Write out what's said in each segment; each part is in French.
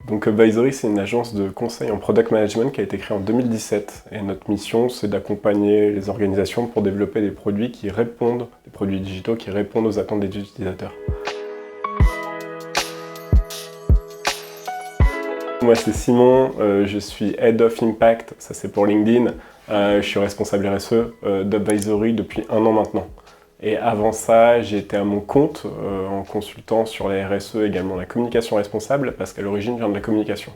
Donc Upvisory, c'est une agence de conseil en product management qui a été créée en 2017 et notre mission, c'est d'accompagner les organisations pour développer des produits des produits digitaux qui répondent aux attentes des utilisateurs. Moi c'est Simon, je suis Head of Impact, ça c'est pour LinkedIn. Je suis responsable RSE d'Upvisory depuis 1 an maintenant. Et avant ça, j'ai été à mon compte en consultant sur la RSE, également la communication responsable, parce qu'à l'origine, je viens de la communication.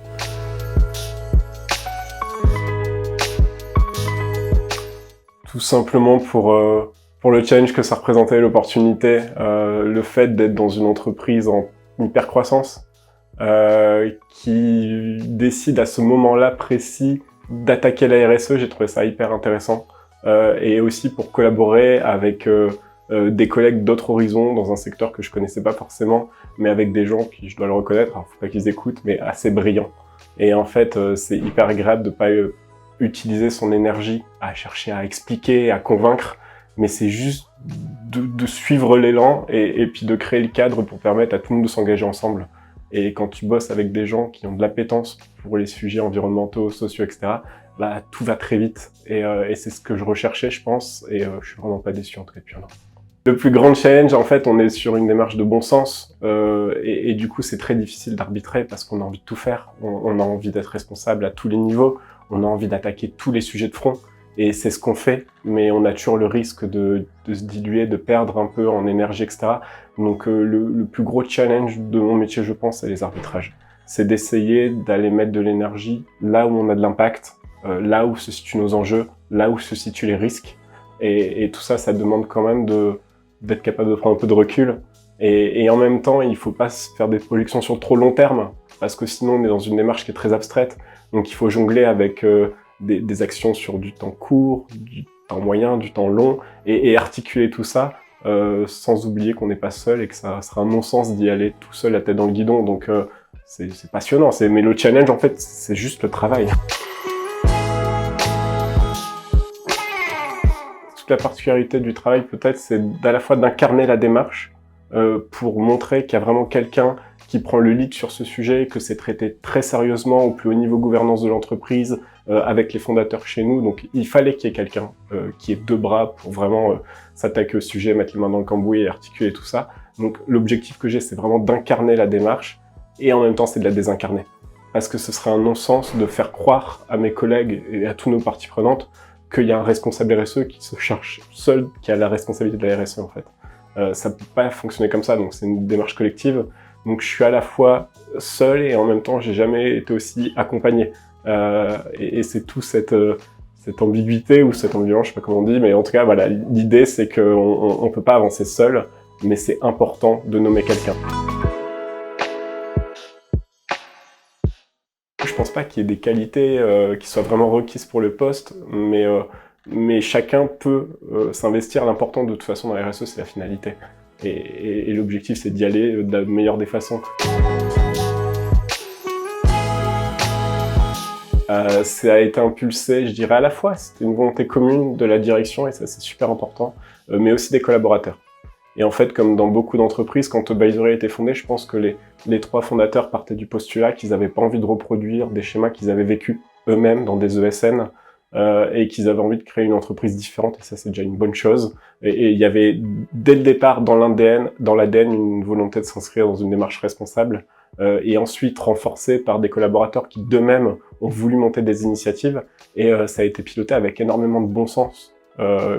Tout simplement pour le challenge que ça représentait, l'opportunité, le fait d'être dans une entreprise en hyper-croissance, qui décide à ce moment-là précis d'attaquer la RSE, j'ai trouvé ça hyper intéressant. Et aussi pour collaborer avec des collègues d'autres horizons dans un secteur que je connaissais pas forcément, mais avec des gens qui, je dois le reconnaître, alors faut pas qu'ils écoutent, mais assez brillants. Et en fait, c'est hyper agréable de pas utiliser son énergie à chercher à expliquer, à convaincre, mais c'est juste de suivre l'élan et puis de créer le cadre pour permettre à tout le monde de s'engager ensemble. Et quand tu bosses avec des gens qui ont de l'appétence pour les sujets environnementaux, sociaux, etc., bah, tout va très vite. Et c'est ce que je recherchais, je pense, et je suis vraiment pas déçu en tout cas depuis 1 an. Le plus grand challenge, en fait, on est sur une démarche de bon sens, et du coup, c'est très difficile d'arbitrer parce qu'on a envie de tout faire. On a envie d'être responsable à tous les niveaux, on a envie d'attaquer tous les sujets de front, et c'est ce qu'on fait, mais on a toujours le risque de se diluer, de perdre un peu en énergie, etc. Donc le plus gros challenge de mon métier, je pense, c'est les arbitrages. C'est d'essayer d'aller mettre de l'énergie là où on a de l'impact, là où se situent nos enjeux, là où se situent les risques. Et tout ça, ça demande quand même d'être capable de prendre un peu de recul. Et en même temps, il faut pas se faire des projections sur trop long terme, parce que sinon on est dans une démarche qui est très abstraite. Donc il faut jongler avec des actions sur du temps court, du temps moyen, du temps long, et articuler tout ça sans oublier qu'on n'est pas seul et que ça sera un non-sens d'y aller tout seul la tête dans le guidon. Donc c'est passionnant, mais le challenge en fait c'est juste le travail. Toute la particularité du travail peut-être c'est à la fois d'incarner la démarche pour montrer qu'il y a vraiment quelqu'un qui prend le lead sur ce sujet, que c'est traité très sérieusement au plus haut niveau gouvernance de l'entreprise, avec les fondateurs chez nous. Donc il fallait qu'il y ait quelqu'un qui ait 2 bras pour vraiment s'attaquer au sujet, mettre les mains dans le cambouis et articuler tout ça. Donc l'objectif que j'ai, c'est vraiment d'incarner la démarche, et en même temps c'est de la désincarner. Parce que ce serait un non-sens de faire croire à mes collègues et à toutes nos parties prenantes qu'il y a un responsable RSE qui se cherche seul, qui a la responsabilité de la RSE en fait. Ça peut pas fonctionner comme ça, donc c'est une démarche collective. Donc je suis à la fois seul et en même temps j'ai jamais été aussi accompagné. Et c'est tout cette ambiguïté ou cette ambivalence, je sais pas comment on dit, mais en tout cas voilà, l'idée c'est qu'on peut pas avancer seul, mais c'est important de nommer quelqu'un. Je pense pas qu'il y ait des qualités qui soient vraiment requises pour le poste, mais chacun peut s'investir. L'important de toute façon dans la RSE, c'est la finalité. Et l'objectif, c'est d'y aller de la meilleure des façons. Ça a été impulsé, je dirais à la fois, c'était une volonté commune de la direction, et ça c'est super important, mais aussi des collaborateurs. Et en fait, comme dans beaucoup d'entreprises, quand Upvisory a été fondé, je pense que les 3 fondateurs partaient du postulat qu'ils n'avaient pas envie de reproduire des schémas qu'ils avaient vécus eux-mêmes dans des ESN, et qu'ils avaient envie de créer une entreprise différente, et ça c'est déjà une bonne chose. Et il y avait dès le départ dans l'ADN une volonté de s'inscrire dans une démarche responsable, et ensuite renforcée par des collaborateurs qui d'eux-mêmes ont voulu monter des initiatives, et ça a été piloté avec énormément de bon sens,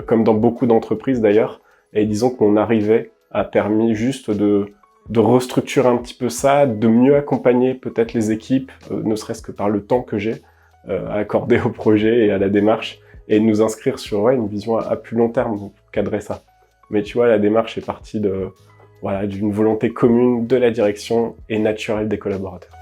comme dans beaucoup d'entreprises d'ailleurs. Et disons que mon arrivée a permis juste de restructurer un petit peu ça, de mieux accompagner peut-être les équipes, ne serait-ce que par le temps que j'ai accordé au projet et à la démarche, et de nous inscrire sur une vision à plus long terme pour cadrer ça. Mais tu vois, la démarche est partie d'une volonté commune de la direction et naturelle des collaborateurs.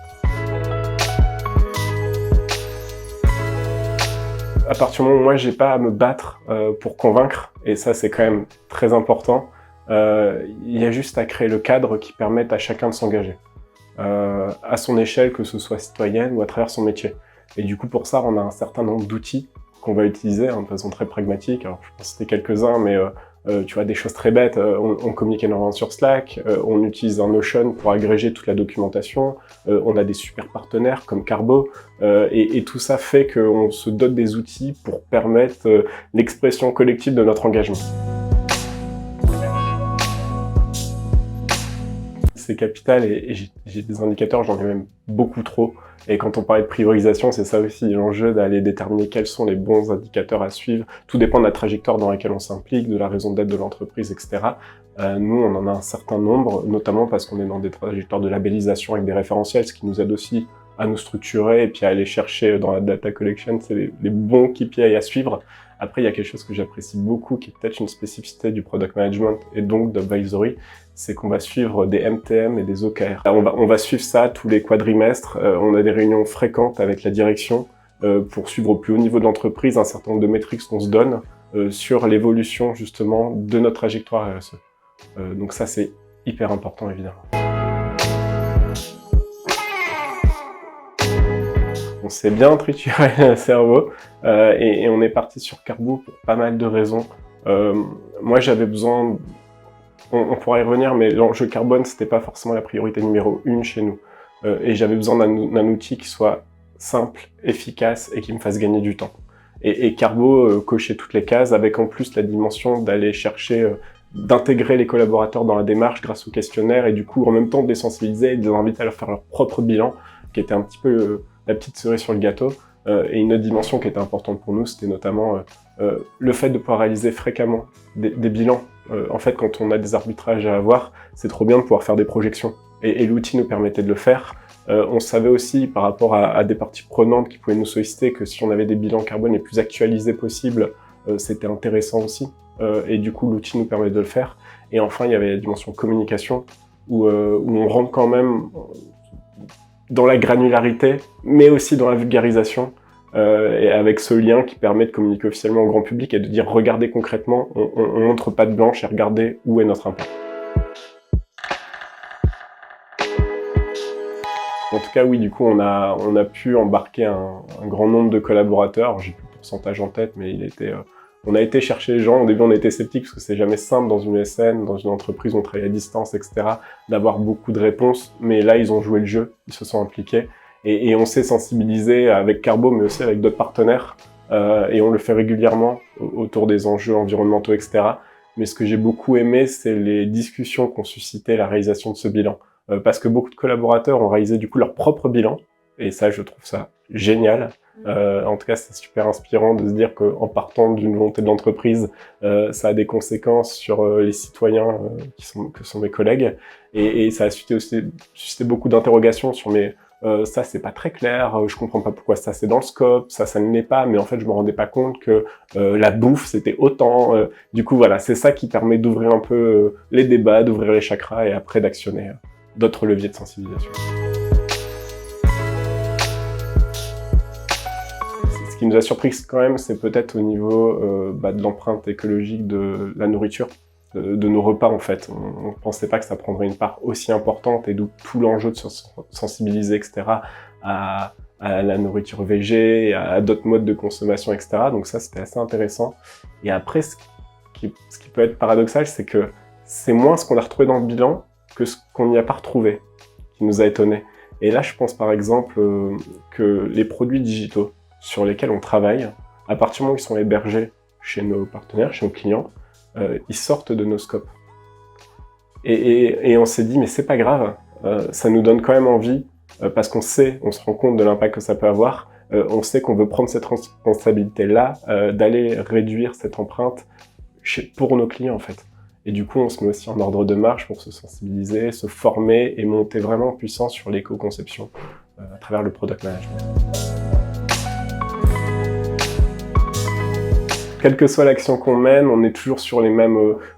À partir du moment où moi j'ai pas à me battre pour convaincre, et ça c'est quand même très important, il y a juste à créer le cadre qui permette à chacun de s'engager, à son échelle, que ce soit citoyenne ou à travers son métier. Et du coup pour ça on a un certain nombre d'outils qu'on va utiliser de façon très pragmatique. Alors je pense que c'était quelques-uns, mais Tu vois, des choses très bêtes, on communique énormément sur Slack, on utilise un Notion pour agréger toute la documentation, on a des super partenaires comme Carbo, et tout ça fait qu'on se dote des outils pour permettre l'expression collective de notre engagement. C'est capital et j'ai des indicateurs, j'en ai même beaucoup trop. Et quand on parlait de priorisation, c'est ça aussi l'enjeu d'aller déterminer quels sont les bons indicateurs à suivre. Tout dépend de la trajectoire dans laquelle on s'implique, de la raison d'être de l'entreprise, etc. Nous, on en a un certain nombre, notamment parce qu'on est dans des trajectoires de labellisation avec des référentiels, ce qui nous aide aussi à nous structurer et puis à aller chercher dans la data collection, c'est les bons KPI à suivre. Après, il y a quelque chose que j'apprécie beaucoup, qui est peut-être une spécificité du product management et donc d'advisory, c'est qu'on va suivre des MTM et des OKR. On va suivre ça tous les quadrimestres, on a des réunions fréquentes avec la direction pour suivre au plus haut niveau de l'entreprise un certain nombre de métriques qu'on se donne sur l'évolution justement de notre trajectoire RSE. Donc ça, c'est hyper important évidemment. On s'est bien trituré le cerveau et on est parti sur Carbo pour pas mal de raisons. Moi, j'avais besoin, on pourra y revenir, mais l'enjeu carbone, c'était pas forcément la priorité numéro 1 chez nous. Et j'avais besoin d'un outil qui soit simple, efficace et qui me fasse gagner du temps. Et Carbo cochait toutes les cases, avec en plus la dimension d'aller chercher, d'intégrer les collaborateurs dans la démarche grâce au questionnaire et du coup en même temps de les sensibiliser et de les inviter à leur faire leur propre bilan, qui était un petit peu la petite cerise sur le gâteau. Et une autre dimension qui était importante pour nous, c'était notamment le fait de pouvoir réaliser fréquemment des bilans. En fait, quand on a des arbitrages à avoir, c'est trop bien de pouvoir faire des projections. Et l'outil nous permettait de le faire. On savait aussi, par rapport à des parties prenantes qui pouvaient nous solliciter, que si on avait des bilans carbone les plus actualisés possibles, c'était intéressant aussi. Et du coup, l'outil nous permet de le faire. Et enfin, il y avait la dimension communication, où on rentre quand même dans la granularité, mais aussi dans la vulgarisation, et avec ce lien qui permet de communiquer officiellement au grand public et de dire regardez concrètement, on montre pas de blanche et regardez où est notre impact. En tout cas, oui, du coup, on a pu embarquer un grand nombre de collaborateurs. J'ai plus le pourcentage en tête, mais on a été chercher les gens. Au début, on était sceptiques parce que c'est jamais simple dans une SN, dans une entreprise où on travaille à distance, etc., d'avoir beaucoup de réponses. Mais là, ils ont joué le jeu, ils se sont impliqués. Et on s'est sensibilisé avec Carbo, mais aussi avec d'autres partenaires. Et on le fait régulièrement autour des enjeux environnementaux, etc. Mais ce que j'ai beaucoup aimé, c'est les discussions qu'ont suscité la réalisation de ce bilan. Parce que beaucoup de collaborateurs ont réalisé du coup leur propre bilan. Et ça, je trouve ça génial. En tout cas, c'est super inspirant de se dire qu'en partant d'une volonté de l'entreprise, ça a des conséquences sur les citoyens que sont mes collègues. Et ça a suscité beaucoup d'interrogations sur ça c'est pas très clair, je comprends pas pourquoi ça c'est dans le scope, ça ne l'est pas, mais en fait je me rendais pas compte que la bouffe c'était autant. Du coup voilà, c'est ça qui permet d'ouvrir un peu les débats, d'ouvrir les chakras et après d'actionner d'autres leviers de sensibilisation. Ce qui nous a surpris quand même, c'est peut-être au niveau de l'empreinte écologique de la nourriture, de nos repas en fait. On ne pensait pas que ça prendrait une part aussi importante et d'où tout l'enjeu de se sensibiliser, etc., à la nourriture végé, à d'autres modes de consommation, etc. Donc ça, c'était assez intéressant. Et après, ce qui peut être paradoxal, c'est que c'est moins ce qu'on a retrouvé dans le bilan que ce qu'on n'y a pas retrouvé, qui nous a étonnés. Et là, je pense par exemple que les produits digitaux sur lesquels on travaille, à partir du moment où ils sont hébergés chez nos partenaires, chez nos clients, ils sortent de nos scopes. Et on s'est dit, mais c'est pas grave, ça nous donne quand même envie, parce qu'on se rend compte de l'impact que ça peut avoir, on sait qu'on veut prendre cette responsabilité-là, d'aller réduire cette empreinte pour nos clients en fait. Et du coup, on se met aussi en ordre de marche pour se sensibiliser, se former et monter vraiment en puissance sur l'éco-conception à travers le product management. Quelle que soit l'action qu'on mène, on est toujours sur les mêmes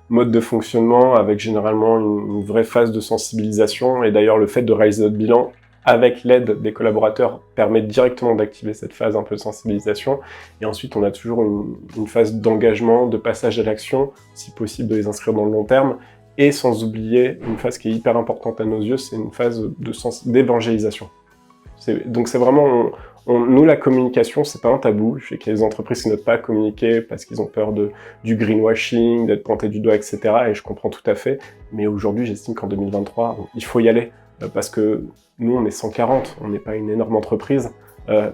modes de fonctionnement, avec généralement une vraie phase de sensibilisation. Et d'ailleurs, le fait de réaliser notre bilan avec l'aide des collaborateurs permet directement d'activer cette phase un peu de sensibilisation. Et ensuite, on a toujours une phase d'engagement, de passage à l'action, si possible de les inscrire dans le long terme. Et sans oublier une phase qui est hyper importante à nos yeux, c'est une phase d'évangélisation. Donc c'est vraiment, Nous, la communication, c'est pas un tabou. Je sais qu'il y a des entreprises qui n'osent pas communiquer parce qu'ils ont peur du greenwashing, d'être pointés du doigt, etc. Et je comprends tout à fait. Mais aujourd'hui, j'estime qu'en 2023, il faut y aller. Parce que nous, on est 140, on n'est pas une énorme entreprise.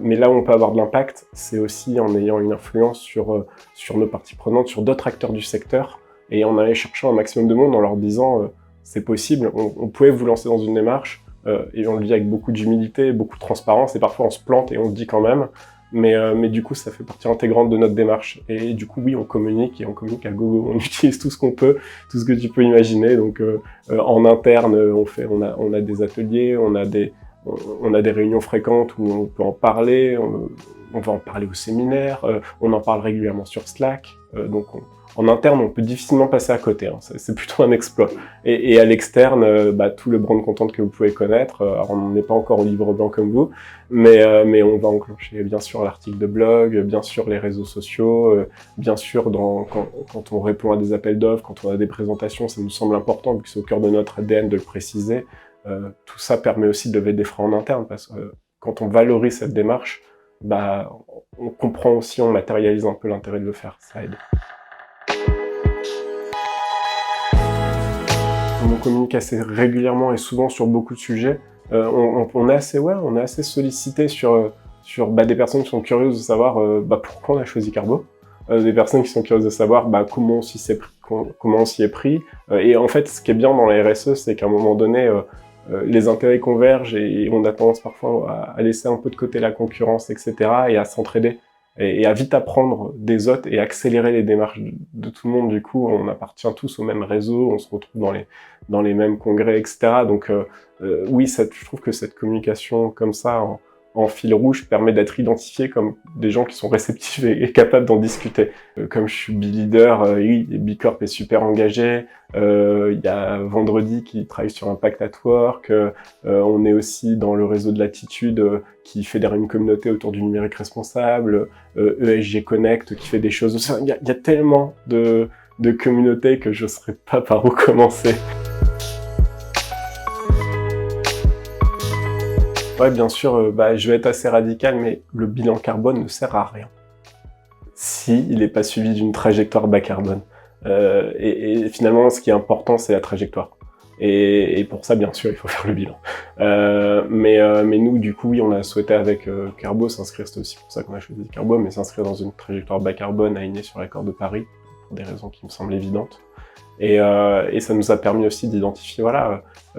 Mais là où on peut avoir de l'impact, c'est aussi en ayant une influence sur nos parties prenantes, sur d'autres acteurs du secteur, et en allant chercher un maximum de monde en leur disant c'est possible, on pouvait vous lancer dans une démarche, et on le dit avec beaucoup d'humilité, beaucoup de transparence, et parfois on se plante et on le dit quand même, mais du coup ça fait partie intégrante de notre démarche. Et du coup oui, on communique, et on communique à gogo, on utilise tout ce qu'on peut, tout ce que tu peux imaginer. Donc en interne, on a des ateliers, on a des réunions fréquentes où on peut en parler, on va en parler au séminaire, on en parle régulièrement sur Slack, donc en interne, on peut difficilement passer à côté, hein. C'est plutôt un exploit. Et à l'externe, tout le brand content que vous pouvez connaître, alors on n'est pas encore au livre blanc comme vous, mais on va enclencher bien sûr l'article de blog, bien sûr les réseaux sociaux, bien sûr quand on répond à des appels d'offres, quand on a des présentations, ça nous semble important vu que c'est au cœur de notre ADN de le préciser. Tout ça permet aussi de lever des freins en interne, parce que quand on valorise cette démarche, on comprend aussi, on matérialise un peu l'intérêt de le faire, ça aide. On communique assez régulièrement et souvent sur beaucoup de sujets. On est assez sollicité sur des personnes qui sont curieuses de savoir pourquoi on a choisi Carbo, des personnes qui sont curieuses de savoir comment on s'y est pris. Et en fait, ce qui est bien dans la RSE, c'est qu'à un moment donné, les intérêts convergent et on a tendance parfois à laisser un peu de côté la concurrence, etc., et à s'entraider et à vite apprendre des autres et accélérer les démarches de tout le monde. Du coup, on appartient tous au même réseau, on se retrouve dans les mêmes congrès, etc. Donc oui, je trouve que cette communication comme ça, en fil rouge, permet d'être identifié comme des gens qui sont réceptifs et capables d'en discuter. Comme je suis B-Leader, oui, Bicorp est super engagé, il y a Vendredi qui travaille sur Impact at Work, on est aussi dans le réseau de Latitude qui fédère une communauté autour du numérique responsable, ESG Connect qui fait des choses. Il y a tellement de communautés que je ne saurais pas par où commencer. Ouais, bien sûr, je vais être assez radical, mais le bilan carbone ne sert à rien s'il n'est pas suivi d'une trajectoire bas carbone. Et finalement, ce qui est important, c'est la trajectoire. Et pour ça, bien sûr, il faut faire le bilan. Mais nous, du coup, oui, on a souhaité avec Carbo s'inscrire, c'est aussi pour ça qu'on a choisi Carbo, mais s'inscrire dans une trajectoire bas carbone alignée sur l'accord de Paris, pour des raisons qui me semblent évidentes. Et ça nous a permis aussi d'identifier,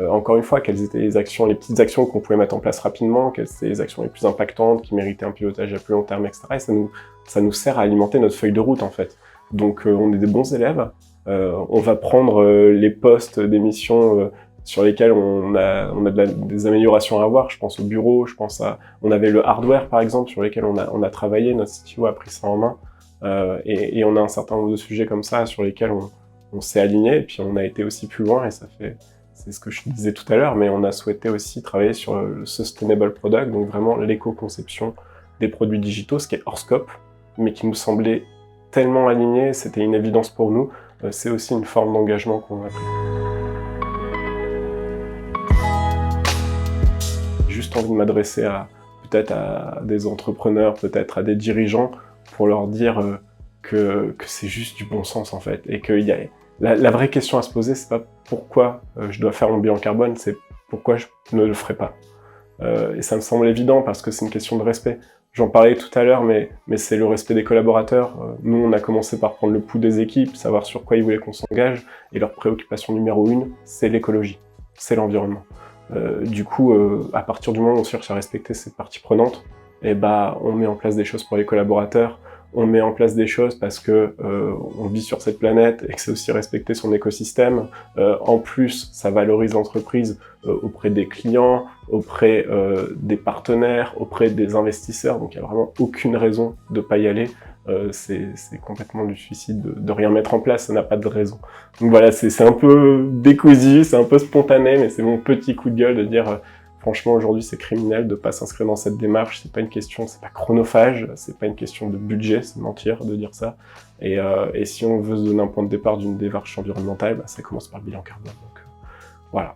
encore une fois, quelles étaient les petites actions qu'on pouvait mettre en place rapidement, quelles étaient les actions les plus impactantes, qui méritaient un pilotage à plus long terme, etc. Et ça nous sert à alimenter notre feuille de route, en fait. Donc on est des bons élèves, on va prendre les postes d'émission sur lesquels on a des améliorations à avoir. Je pense au bureau, on avait le hardware par exemple sur lesquels on a travaillé, notre CTO a pris ça en main, et on a un certain nombre de sujets comme ça sur lesquels on s'est aligné, et puis on a été aussi plus loin, et c'est ce que je disais tout à l'heure, mais on a souhaité aussi travailler sur le sustainable product, donc vraiment l'éco-conception des produits digitaux, ce qui est hors scope, mais qui nous semblait tellement aligné, c'était une évidence pour nous. C'est aussi une forme d'engagement qu'on a pris. J'ai juste envie de m'adresser peut-être à des entrepreneurs, peut-être à des dirigeants, pour leur dire que c'est juste du bon sens en fait, et que la vraie question à se poser, c'est pas pourquoi je dois faire mon bilan carbone, c'est pourquoi je ne le ferai pas. Et ça me semble évident parce que c'est une question de respect. J'en parlais tout à l'heure, mais c'est le respect des collaborateurs. Nous, on a commencé par prendre le pouls des équipes, savoir sur quoi ils voulaient qu'on s'engage, et leur préoccupation numéro 1, c'est l'écologie, c'est l'environnement. Du coup, à partir du moment où on cherche à respecter cette partie prenante, on met en place des choses pour les collaborateurs, on met en place des choses parce que on vit sur cette planète et que c'est aussi respecter son écosystème. En plus, ça valorise l'entreprise auprès des clients, auprès des partenaires, auprès des investisseurs. Donc il n'y a vraiment aucune raison de ne pas y aller. C'est complètement du suicide de rien mettre en place, ça n'a pas de raison. Donc voilà, c'est un peu décousu, c'est un peu spontané, mais c'est mon petit coup de gueule de dire franchement aujourd'hui c'est criminel de pas s'inscrire dans cette démarche, c'est pas une question, c'est pas chronophage, c'est pas une question de budget, c'est mentir de dire ça. Et si on veut se donner un point de départ d'une démarche environnementale, ça commence par le bilan carbone. Donc voilà.